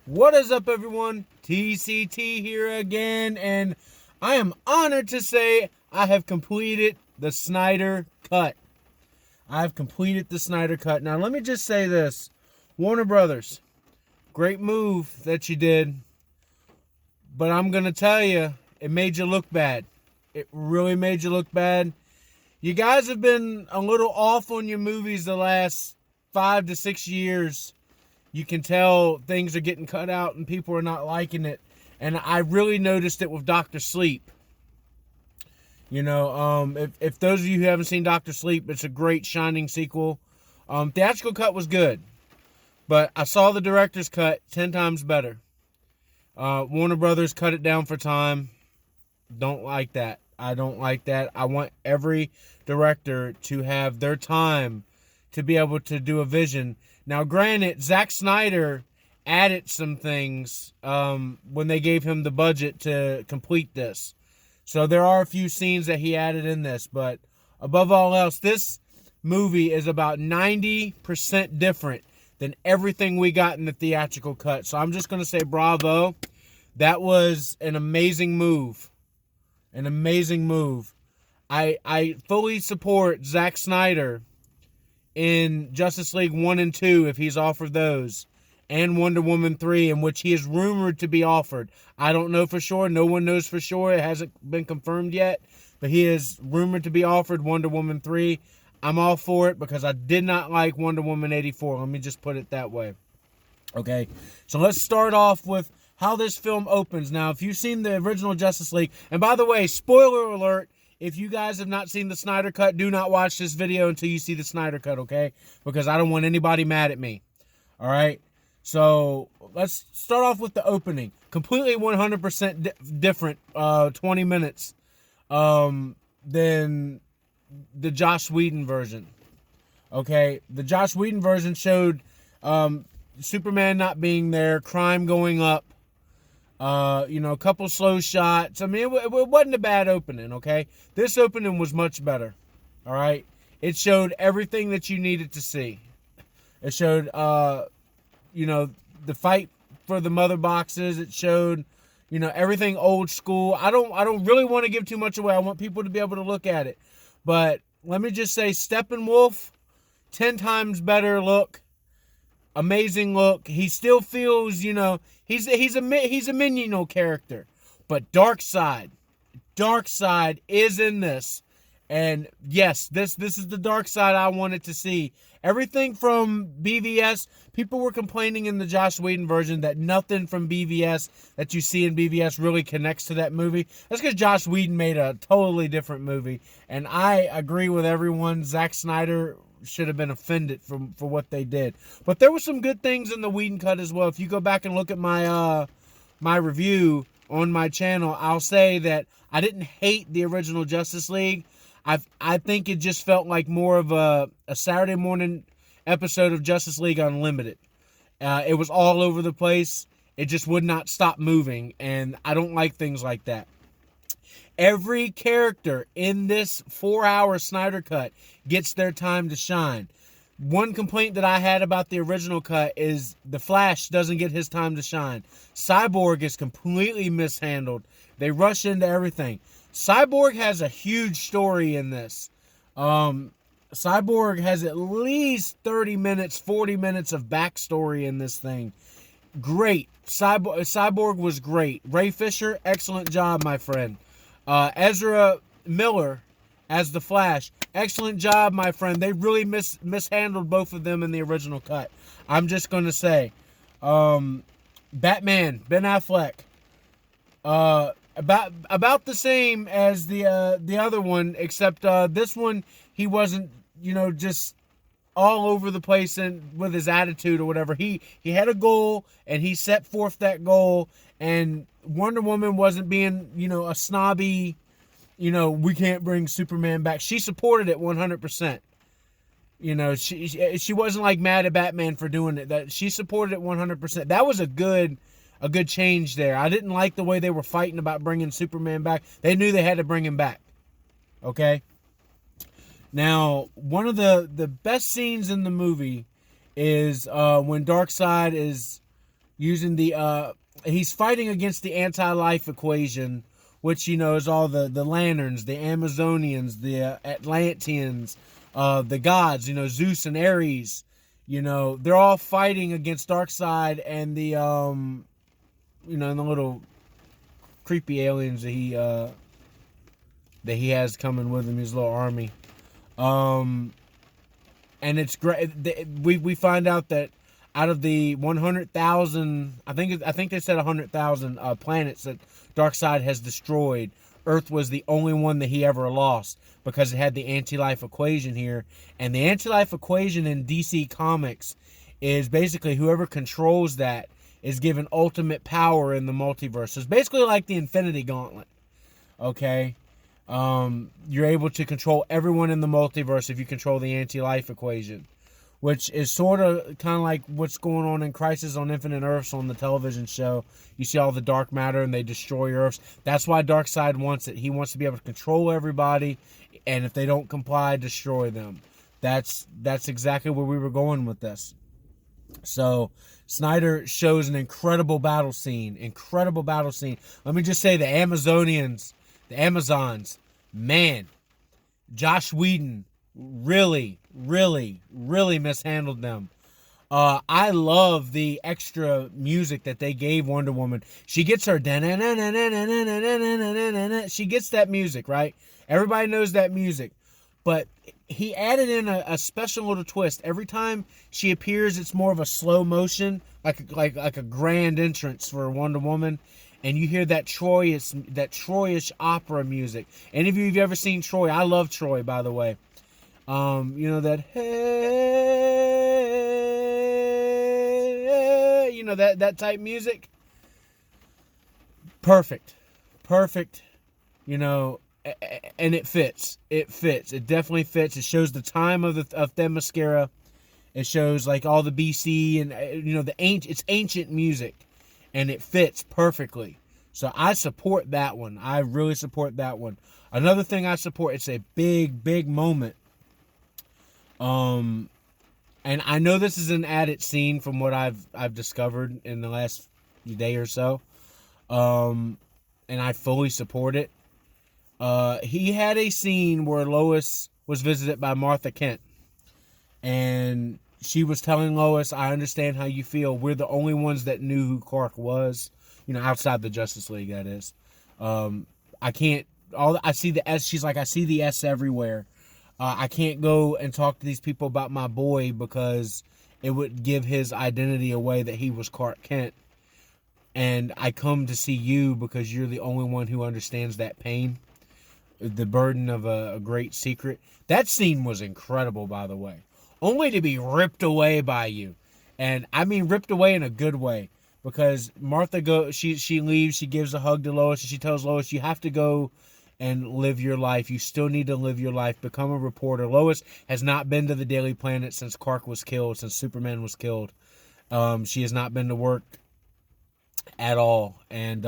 What is up, everyone? TCT here again, and I am honored to say I have completed the Snyder Cut. I've completed the Snyder Cut. Now, let me just say this. Warner Brothers, great move that you did, but I'm going to tell you, it made you look bad. It really made you look bad. You guys have been a little off on your movies the last 5 to 6 years. You can tell things are getting cut out and people are not liking it. And I really noticed it with Dr. Sleep. You know, if those of you who haven't seen Dr. Sleep, it's a great Shining sequel. Theatrical cut was good, but I saw the director's cut 10 times better. Warner Brothers cut it down for time. Don't like that. I don't like that. I want every director to have their time to be able to do a vision. Now, granted, Zack Snyder added some things when they gave him the budget to complete this. So there are a few scenes that he added in this. But above all else, this movie is about 90% different than everything we got in the theatrical cut. So I'm just going to say bravo. That was an amazing move. An amazing move. I fully support Zack Snyder in Justice League 1 and 2 if he's offered those, and Wonder Woman 3, in which he is rumored to be offered. I don't know for sure. No one knows for sure. It hasn't been confirmed yet, but he is rumored to be offered Wonder Woman 3. I'm all for it because I did not like Wonder Woman 84. Let me just put it that way. Okay, so let's start off with how this film opens. Now, if you've seen the original Justice League, and by the way, spoiler alert, if you guys have not seen the Snyder Cut, do not watch this video until you see the Snyder Cut, okay? Because I don't want anybody mad at me, all right? So let's start off with the opening. Completely 100% different 20 minutes than the Joss Whedon version, okay? The Joss Whedon version showed Superman not being there, crime going up, a couple slow shots. I mean, it wasn't a bad opening, okay? This opening was much better, all right? It showed everything that you needed to see. It showed, the fight for the mother boxes. It showed, everything old school. I don't really want to give too much away. I want people to be able to look at it. But let me just say, Steppenwolf, 10 times better look. Amazing look. He still feels, he's a minion character, but Darkseid is in this, and yes, this is the Darkseid I wanted to see. Everything from BVS, people were complaining in the Joss Whedon version that nothing from BVS that you see in BVS really connects to that movie. That's because Joss Whedon made a totally different movie, and I agree with everyone. Zack Snyder should have been offended for what they did. But there were some good things in the Whedon cut as well. If you go back and look at my my review on my channel, I'll say that I didn't hate the original Justice League. I think it just felt like more of a Saturday morning episode of Justice League Unlimited. It was all over the place. It just would not stop moving, and I don't like things like that. Every character in this 4-hour Snyder Cut gets their time to shine. One complaint that I had about the original cut is the Flash doesn't get his time to shine. Cyborg is completely mishandled. They rush into everything. Cyborg has a huge story in this. Cyborg has at least 30 minutes, 40 minutes of backstory in this thing. Great. Cyborg was great. Ray Fisher, excellent job, my friend. Ezra Miller as the Flash, excellent job, my friend. They really mishandled both of them in the original cut. I'm just going to say, Batman, Ben Affleck, about the same as the other one, except this one he wasn't, just all over the place and with his attitude or whatever. He had a goal and he set forth that goal. And Wonder Woman wasn't being, a snobby, we can't bring Superman back. She supported it 100%. She wasn't like mad at Batman for doing it. That she supported it 100%. That was a good change there. I didn't like the way they were fighting about bringing Superman back. They knew they had to bring him back. Okay? Now, one of the best scenes in the movie is when Darkseid is using the he's fighting against the anti-life equation, which, you know, is all the lanterns, the Amazonians, the Atlanteans, the gods, you know, Zeus and Ares. You know, they're all fighting against Darkseid and the you know, and the little creepy aliens that he has coming with him, his little army. And it's great. We find out that out of the 100,000, I think they said 100,000 planets that Darkseid has destroyed, Earth was the only one that he ever lost because it had the anti-life equation here. And the anti-life equation in DC Comics is basically whoever controls that is given ultimate power in the multiverse. So it's basically like the Infinity Gauntlet. Okay? You're able to control everyone in the multiverse if you control the anti-life equation, which is sort of kind of like what's going on in Crisis on Infinite Earths on the television show. You see all the dark matter and they destroy Earths. That's why Darkseid wants it. He wants to be able to control everybody, and if they don't comply, destroy them. That's exactly where we were going with this. So Snyder shows an incredible battle scene. Let me just say, the Amazons, man, Josh Whedon really mishandled them. I love the extra music that they gave Wonder Woman. She gets her she gets that music, right? Everybody knows that music. But he added in a special little twist. Every time she appears, it's more of a slow motion, like a grand entrance for Wonder Woman. And you hear that Troyish opera music. Any of you who've ever seen Troy? I love Troy, by the way. You know that, hey, you know, that type music. Perfect, you know, and it fits. It definitely fits. It shows the time of Themyscira. It shows like all the BC and, you know, it's ancient music, and it fits perfectly. So I support that one. I really support that one. Another thing I support, it's a big moment. And I know this is an added scene from what I've discovered in the last day or so. And I fully support it. He had a scene where Lois was visited by Martha Kent. And she was telling Lois, I understand how you feel. We're the only ones that knew who Clark was. You know, outside the Justice League, that is. I see the S. She's like, I see the S everywhere. I can't go and talk to these people about my boy because it would give his identity away that he was Clark Kent. And I come to see you because you're the only one who understands that pain, the burden of a great secret. That scene was incredible, by the way. Only to be ripped away by you. And I mean ripped away in a good way. Because Martha she leaves, she gives a hug to Lois, and she tells Lois, you have to go and live your life. You still need to live your life. Become a reporter. Lois has not been to the Daily Planet since Clark was killed, since Superman was killed. She has not been to work at all. And,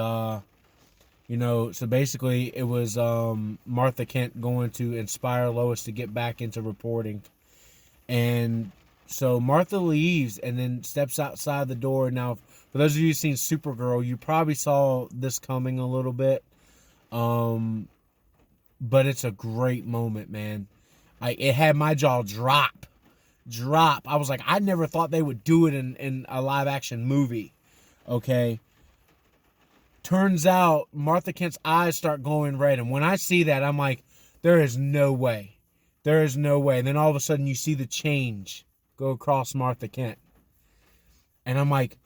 you know, so basically it was Martha Kent going to inspire Lois to get back into reporting. And so Martha leaves and then steps outside the door. Now, for those of you who've seen Supergirl, you probably saw this coming a little bit. But it's a great moment, man. It had my jaw drop. I was like, I never thought they would do it in a live action movie. Okay. Turns out Martha Kent's eyes start glowing red. And when I see that, I'm like, there is no way. And then all of a sudden you see the change go across Martha Kent. And I'm like,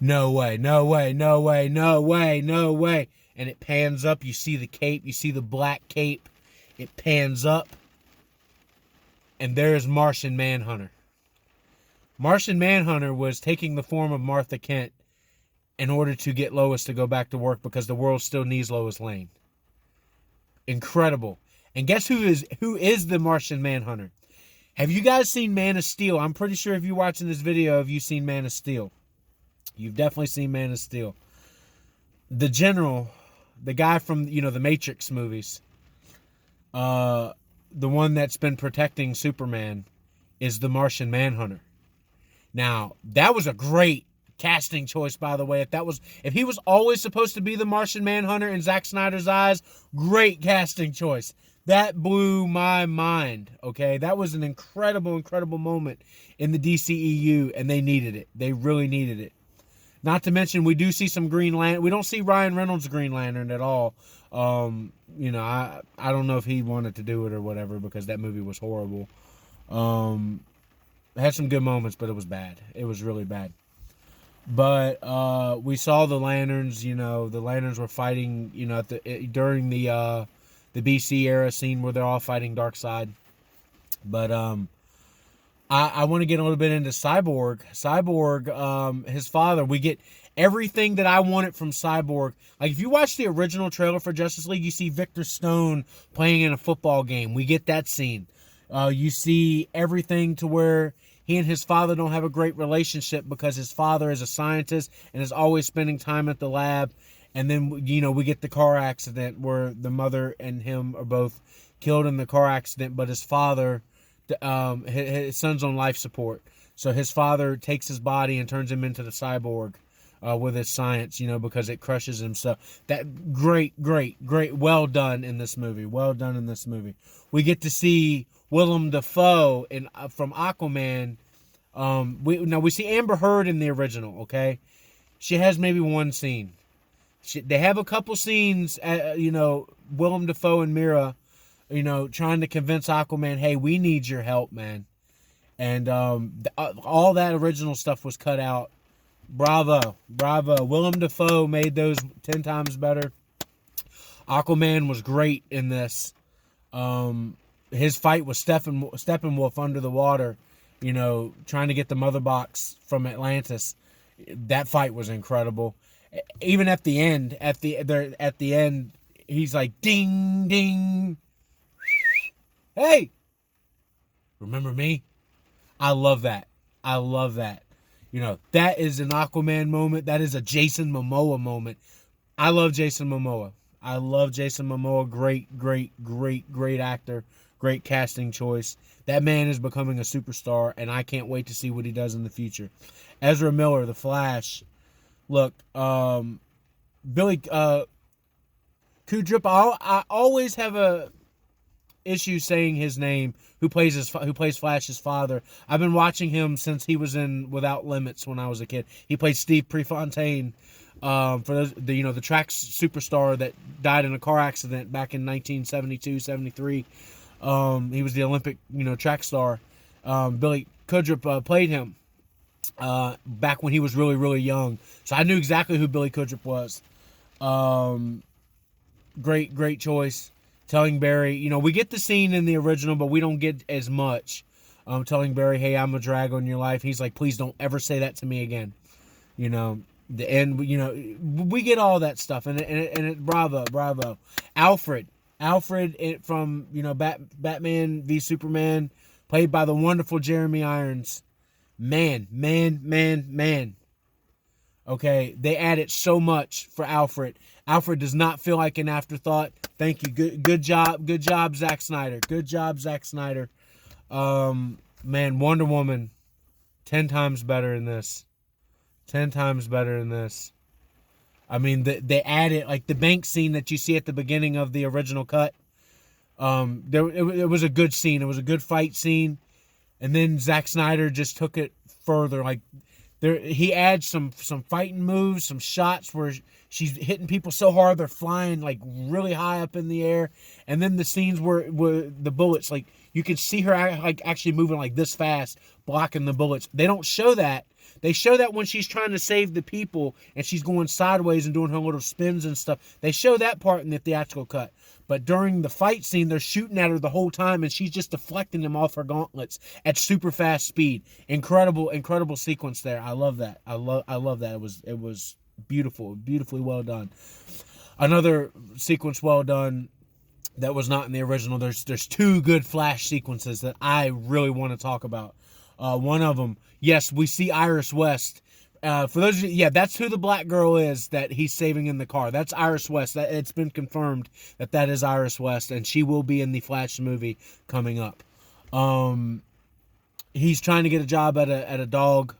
no way. And it pans up. You see the cape. You see the black cape. It pans up. And there's Martian Manhunter. Martian Manhunter was taking the form of Martha Kent in order to get Lois to go back to work because the world still needs Lois Lane. Incredible. And guess who is the Martian Manhunter? Have you guys seen Man of Steel? I'm pretty sure if you're watching this video, have you seen Man of Steel? You've definitely seen Man of Steel. The general, the guy from, you know, the Matrix movies, the one that's been protecting Superman, is the Martian Manhunter. Now, that was a great casting choice, by the way. If he was always supposed to be the Martian Manhunter in Zack Snyder's eyes, great casting choice. That blew my mind, okay? That was an incredible, incredible moment in the DCEU, and they needed it. They really needed it. Not to mention, we do see some Green Lantern. We don't see Ryan Reynolds' Green Lantern at all. I don't know if he wanted to do it or whatever, because that movie was horrible. It had some good moments, but it was bad. It was really bad. But we saw the Lanterns. The Lanterns were fighting. During the BC era scene where they're all fighting Darkseid. But I want to get a little bit into Cyborg. Cyborg, his father. We get everything that I wanted from Cyborg. Like, if you watch the original trailer for Justice League, you see Victor Stone playing in a football game. We get that scene. You see everything to where he and his father don't have a great relationship because his father is a scientist and is always spending time at the lab. And then, we get the car accident where the mother and him are both killed in the car accident, but his father, his son's on life support. So his father takes his body and turns him into the cyborg with his science, because it crushes him. So that great, well done in this movie. Well done in this movie. We get to see Willem Dafoe from Aquaman. We see Amber Heard in the original, okay? She has maybe one scene. They have a couple scenes, Willem Dafoe and Mira, trying to convince Aquaman, hey, we need your help, man. And all that original stuff was cut out. Bravo. Willem Dafoe made those 10 times better. Aquaman was great in this. His fight with Steppenwolf under the water, trying to get the mother box from Atlantis. That fight was incredible. Even at the end, he's like, ding, ding. Hey, remember me? I love that. That is an Aquaman moment. That is a Jason Momoa moment. I love Jason Momoa. Great actor. Great casting choice. That man is becoming a superstar, and I can't wait to see what he does in the future. Ezra Miller, The Flash. Look, Billy Kudrup. I always have a issue saying his name. Who plays Flash's father? I've been watching him since he was in Without Limits when I was a kid. He played Steve Prefontaine. For those, the track superstar that died in a car accident back in 1972, 73. He was the Olympic, track star. Billy Kudrup played him back when he was really, really young. So I knew exactly who Billy Kudrup was. Great choice. Telling Barry, we get the scene in the original, but we don't get as much. Telling Barry, hey, I'm a drag on your life. He's like, please don't ever say that to me again. The end, we get all that stuff. And bravo. Alfred from, Batman v Superman, played by the wonderful Jeremy Irons. Man. Okay, they added so much for Alfred. Alfred does not feel like an afterthought. Thank you. Good job, Zack Snyder. Man, Wonder Woman, 10 times better in this. I mean, they added, like, the bank scene that you see at the beginning of the original cut. It was a good scene. It was a good fight scene. And then Zack Snyder just took it further. Like, he adds some fighting moves, some shots where she's hitting people so hard they're flying, like, really high up in the air. And then the scenes where the bullets, like, you can see her, like, actually moving, like, this fast, blocking the bullets. They don't show that. They show that when she's trying to save the people and she's going sideways and doing her little spins and stuff. They show that part in the theatrical cut. But during the fight scene, they're shooting at her the whole time and she's just deflecting them off her gauntlets at super fast speed. Incredible sequence there. I love that. I love that. It was beautiful, beautifully well done. Another sequence well done that was not in the original. There's two good Flash sequences that I really want to talk about. One of them, yes, we see Iris West. For those of you, yeah, that's who the black girl is that he's saving in the car. That's Iris West. It's been confirmed that is Iris West, and she will be in the Flash movie coming up. He's trying to get a job at a dog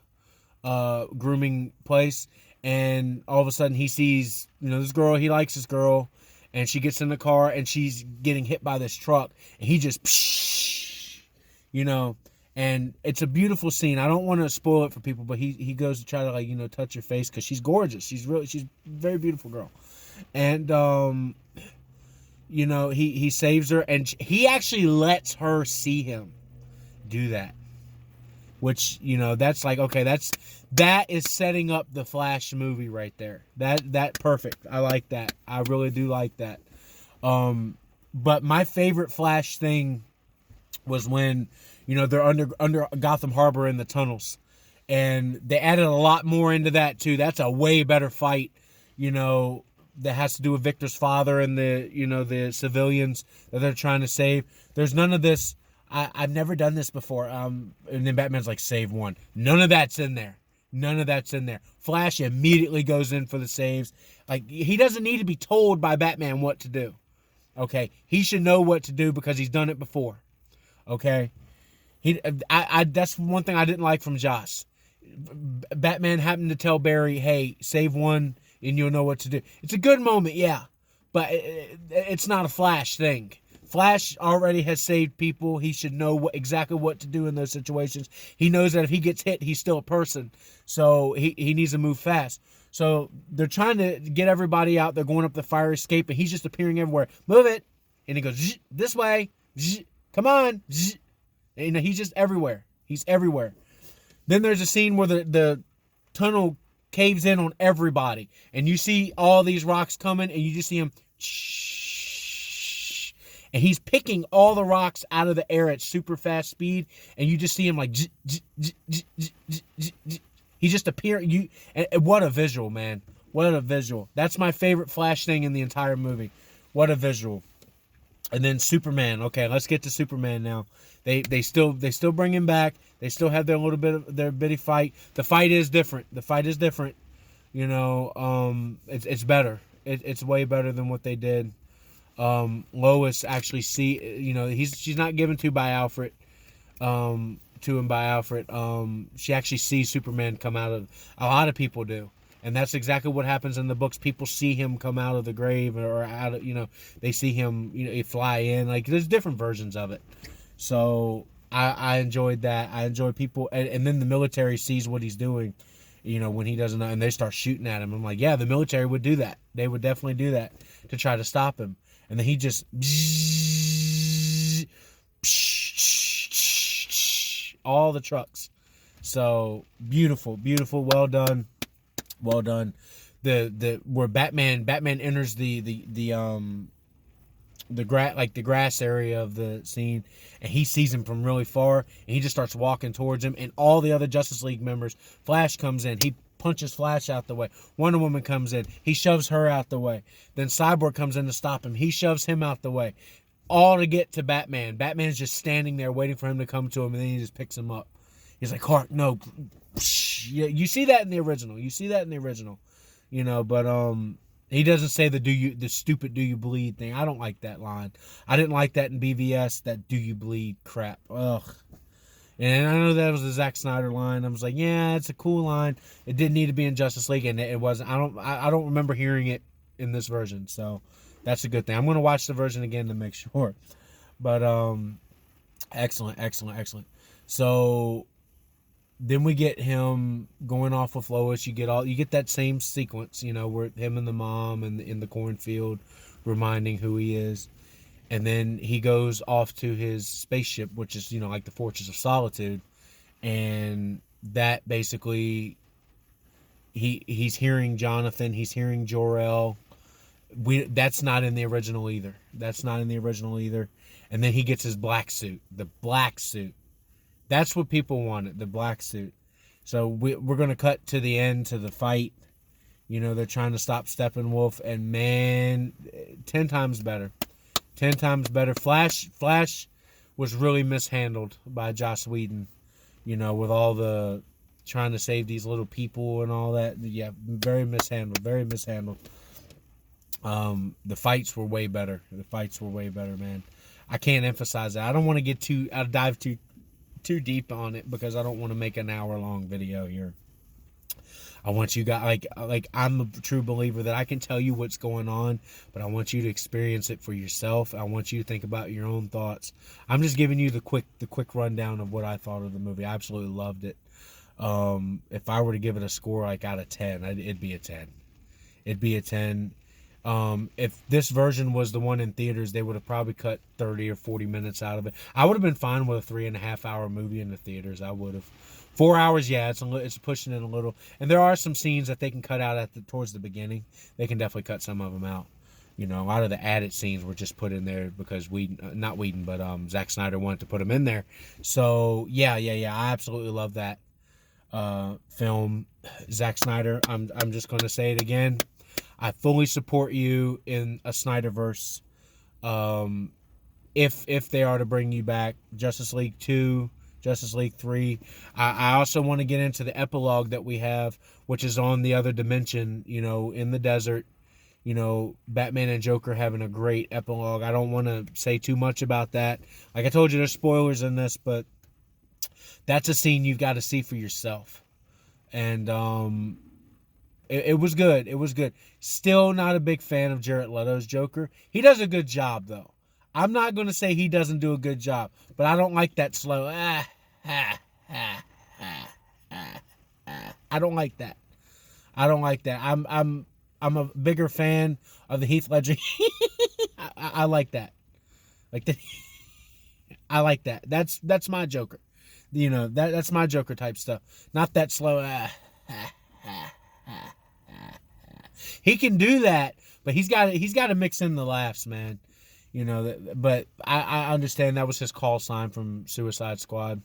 grooming place, and all of a sudden he sees, this girl. He likes this girl, and she gets in the car and she's getting hit by this truck, and he just, and it's a beautiful scene. I don't want to spoil it for people, but he goes to try to touch her face because she's gorgeous. She's a very beautiful girl, and he saves her, and he actually lets her see him do that, which that's like, okay, that is setting up the Flash movie right there. That perfect. I like that. I really do like that. But my favorite Flash thing was when they're under Gotham Harbor in the tunnels, and they added a lot more into that too. That's a way better fight, that has to do with Victor's father and the civilians that they're trying to save. There's none of this. I've never done this before. And then Batman's like, save one. None of that's in there. None of that's in there. Flash immediately goes in for the saves. Like, he doesn't need to be told by Batman what to do. Okay, he should know what to do because he's done it before. Okay, that's one thing I didn't like from Joss. Batman happened to tell Barry, "Hey, save one, and you'll know what to do." It's a good moment, yeah, but it's not a Flash thing. Flash already has saved people. He should know exactly what to do in those situations. He knows that if he gets hit, he's still a person, so he needs to move fast. So they're trying to get everybody out. They're going up the fire escape, and he's just appearing everywhere. Move it, and he goes this way. Come on, and he's just everywhere. He's everywhere. Then there's a scene where the tunnel caves in on everybody, and you see all these rocks coming, and you just see him, and he's picking all the rocks out of the air at super fast speed, and you just see him like, he just appearing. And what a visual, man! What a visual! That's my favorite Flash thing in the entire movie. What a visual! And then Superman. Okay, let's get to Superman now. They still bring him back. They still have their little bit of their bitty fight. The fight is different. It's better. It's way better than what they did. Lois actually she's not given to him by Alfred. She actually sees Superman come out of. A lot of people do. And that's exactly what happens in the books. People see him come out of the grave, or out of, they see him, fly in. Like, there's different versions of it. So I enjoyed that. I enjoyed people, and then the military sees what he's doing, when he doesn't know, and they start shooting at him. I'm like, yeah, the military would do that. They would definitely do that to try to stop him. And then he just all the trucks. So beautiful, well done. Well done. Where Batman enters the grass area of the scene, and he sees him from really far, and he just starts walking towards him, and all the other Justice League members. Flash comes in, he punches Flash out the way. Wonder Woman comes in, he shoves her out the way. Then Cyborg comes in to stop him, he shoves him out the way. All to get to Batman. Batman's just standing there waiting for him to come to him, and then he just picks him up. He's like, Clark, no. You see that in the original. But he doesn't say the stupid "do you bleed" thing. I don't like that line. I didn't like that in BVS, that "do you bleed" crap. Ugh. And I know that was a Zack Snyder line. I was like, yeah, it's a cool line. It didn't need to be in Justice League, and it wasn't. I don't remember hearing it in this version, so that's a good thing. I'm going to watch the version again to make sure. But excellent. So then we get him going off with Lois. You get that same sequence, where him and the mom and in the cornfield, reminding who he is, and then he goes off to his spaceship, which is like the Fortress of Solitude, and that basically he's hearing Jonathan, he's hearing Jor-El. That's not in the original either. And then he gets his black suit, the black suit. That's what people wanted, the black suit. So we're going to cut to the end, to the fight. They're trying to stop Steppenwolf, and man, 10 times better. 10 times better. Flash was really mishandled by Joss Whedon, with all the trying to save these little people and all that. Yeah, very mishandled. The fights were way better. Man. I can't emphasize that. I don't want to dive too deep on it because I don't want to make an hour-long video here. I want you guys, like I'm a true believer that I can tell you what's going on, but I want you to experience it for yourself. I want you to think about your own thoughts. I'm just giving you the quick rundown of what I thought of the movie. I absolutely loved it. If I were to give it a score like out of 10, it'd be a 10. It'd be a 10. If this version was the one in theaters, they would have probably cut 30 or 40 minutes out of it. I would have been fine with a 3.5 hour movie in the theaters. I would have. 4 hours, yeah, it's pushing it a little. And there are some scenes that they can cut out towards the beginning. They can definitely cut some of them out. You know, a lot of the added scenes were just put in there because Zack Snyder wanted to put them in there. So yeah, I absolutely love that film. Zack Snyder, I'm just going to say it again. I fully support you in a Snyderverse. If they are to bring you back, Justice League 2, Justice League 3. I also want to get into the epilogue that we have, which is on the other dimension, you know, in the desert. You know, Batman and Joker having a great epilogue. I don't want to say too much about that. Like I told you, there's spoilers in this, but that's a scene you've got to see for yourself. And it was good. It was good. Still not a big fan of Jared Leto's Joker. He does a good job, though. I'm not going to say he doesn't do a good job, but I don't like that slow. I don't like that. I don't like that. I'm a bigger fan of the Heath Ledger. I like that. Like that. I like that. That's my Joker. You know, that's my Joker type stuff. Not that slow. He can do that, but he's got to mix in the laughs, man. You know, but I understand that was his call sign from Suicide Squad.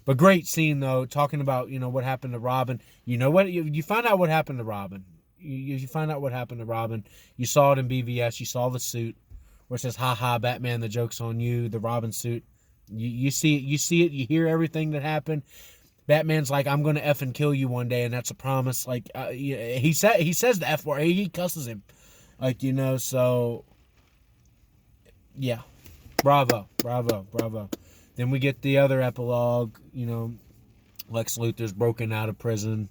But great scene, though, talking about, you know, what happened to Robin. You know what? You find out what happened to Robin. You find out what happened to Robin. You saw it in BVS. You saw the suit where it says, "Ha ha, Batman, the joke's on you," the Robin suit. You see it. You hear everything that happened. Batman's like, "I'm going to effing kill you one day," and that's a promise. Like, he says the F word. He cusses him. Like, you know, so... yeah, bravo. Then we get the other epilogue. You know, Lex Luthor's broken out of prison.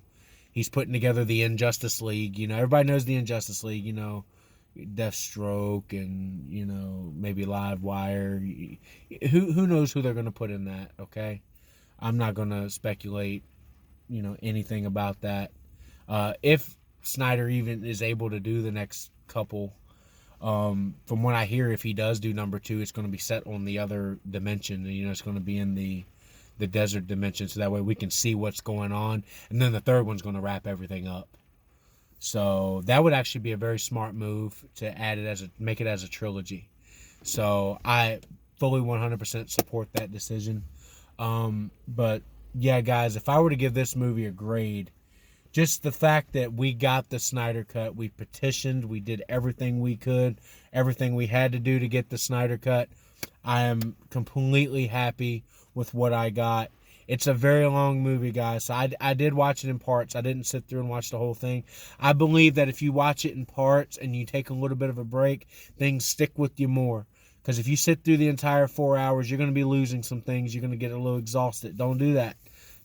He's putting together the Injustice League. You know, everybody knows the Injustice League. You know, Deathstroke and, you know, maybe Livewire. Who knows who they're going to put in that? Okay, I'm not going to speculate, you know, anything about that. If Snyder even is able to do the next couple. From what I hear, if he does do number 2, it's going to be set on the other dimension. You know, it's going to be in the desert dimension, so that way we can see what's going on. And then the third one's going to wrap everything up. So that would actually be a very smart move to add it make it as a trilogy. So I fully 100% support that decision. But yeah, guys, if I were to give this movie a grade, just the fact that we got the Snyder Cut, we petitioned, we did everything we could, everything we had to do to get the Snyder Cut. I am completely happy with what I got. It's a very long movie, guys. So I did watch it in parts. I didn't sit through and watch the whole thing. I believe that if you watch it in parts and you take a little bit of a break, things stick with you more. Because if you sit through the entire 4 hours, you're going to be losing some things. You're going to get a little exhausted. Don't do that.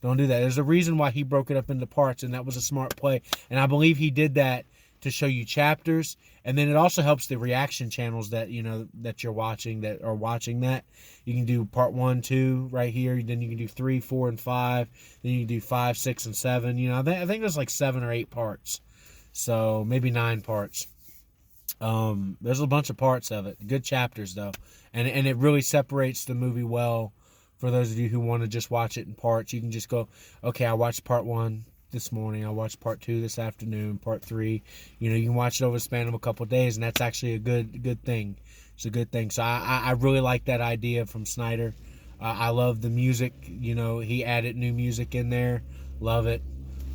Don't do that. There's a reason why he broke it up into parts, and that was a smart play. And I believe he did that to show you chapters, and then it also helps the reaction channels that, you know, that you're watching, that are watching that. You can do part 1, 2 right here. Then you can do 3, 4, and 5. Then you can do 5, 6, and 7. You know, I think there's like 7 or 8 parts. So maybe 9 parts. There's a bunch of parts of it. Good chapters though, and it really separates the movie well. For those of you who want to just watch it in parts, you can just go, okay, I watched part 1 this morning, I watched part 2 this afternoon, part 3. You know, you can watch it over the span of a couple of days, and that's actually a good thing. It's a good thing. So I really like that idea from Snyder. I love the music. You know, he added new music in there. Love it.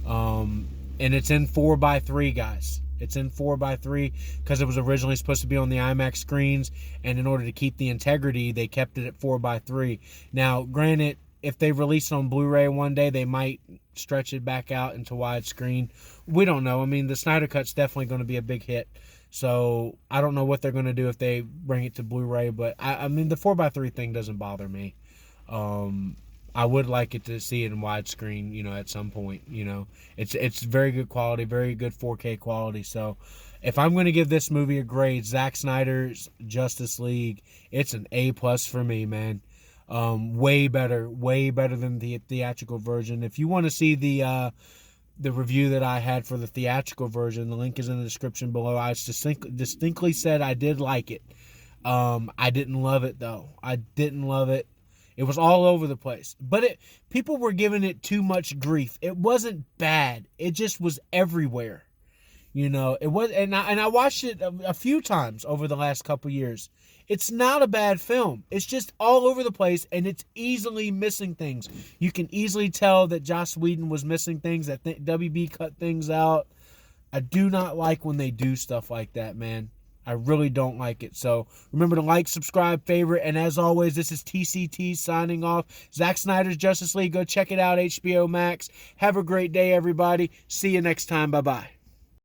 And it's in 4:3, guys. It's in 4:3 because it was originally supposed to be on the IMAX screens, and in order to keep the integrity, they kept it at 4:3. Now, granted, if they release it on Blu-ray one day, they might stretch it back out into widescreen. We don't know. I mean, the Snyder Cut's definitely going to be a big hit. So I don't know what they're going to do if they bring it to Blu-ray, but I mean, the 4:3 thing doesn't bother me. I would like it to see it in widescreen, at some point. It's very good quality, very good 4K quality. So, if I'm going to give this movie a grade, Zack Snyder's Justice League, it's an A+ for me, man. Way better than the theatrical version. If you want to see the review that I had for the theatrical version, the link is in the description below. I distinctly said I did like it. I didn't love it though. I didn't love it. It was all over the place. But people were giving it too much grief. It wasn't bad. It just was everywhere. It was, and I watched it a few times over the last couple years. It's not a bad film. It's just all over the place, and it's easily missing things. You can easily tell that Joss Whedon was missing things, that WB cut things out. I do not like when they do stuff like that, man. I really don't like it. So remember to like, subscribe, favorite, and as always, this is TCT signing off. Zack Snyder's Justice League. Go check it out, HBO Max. Have a great day, everybody. See you next time. Bye-bye.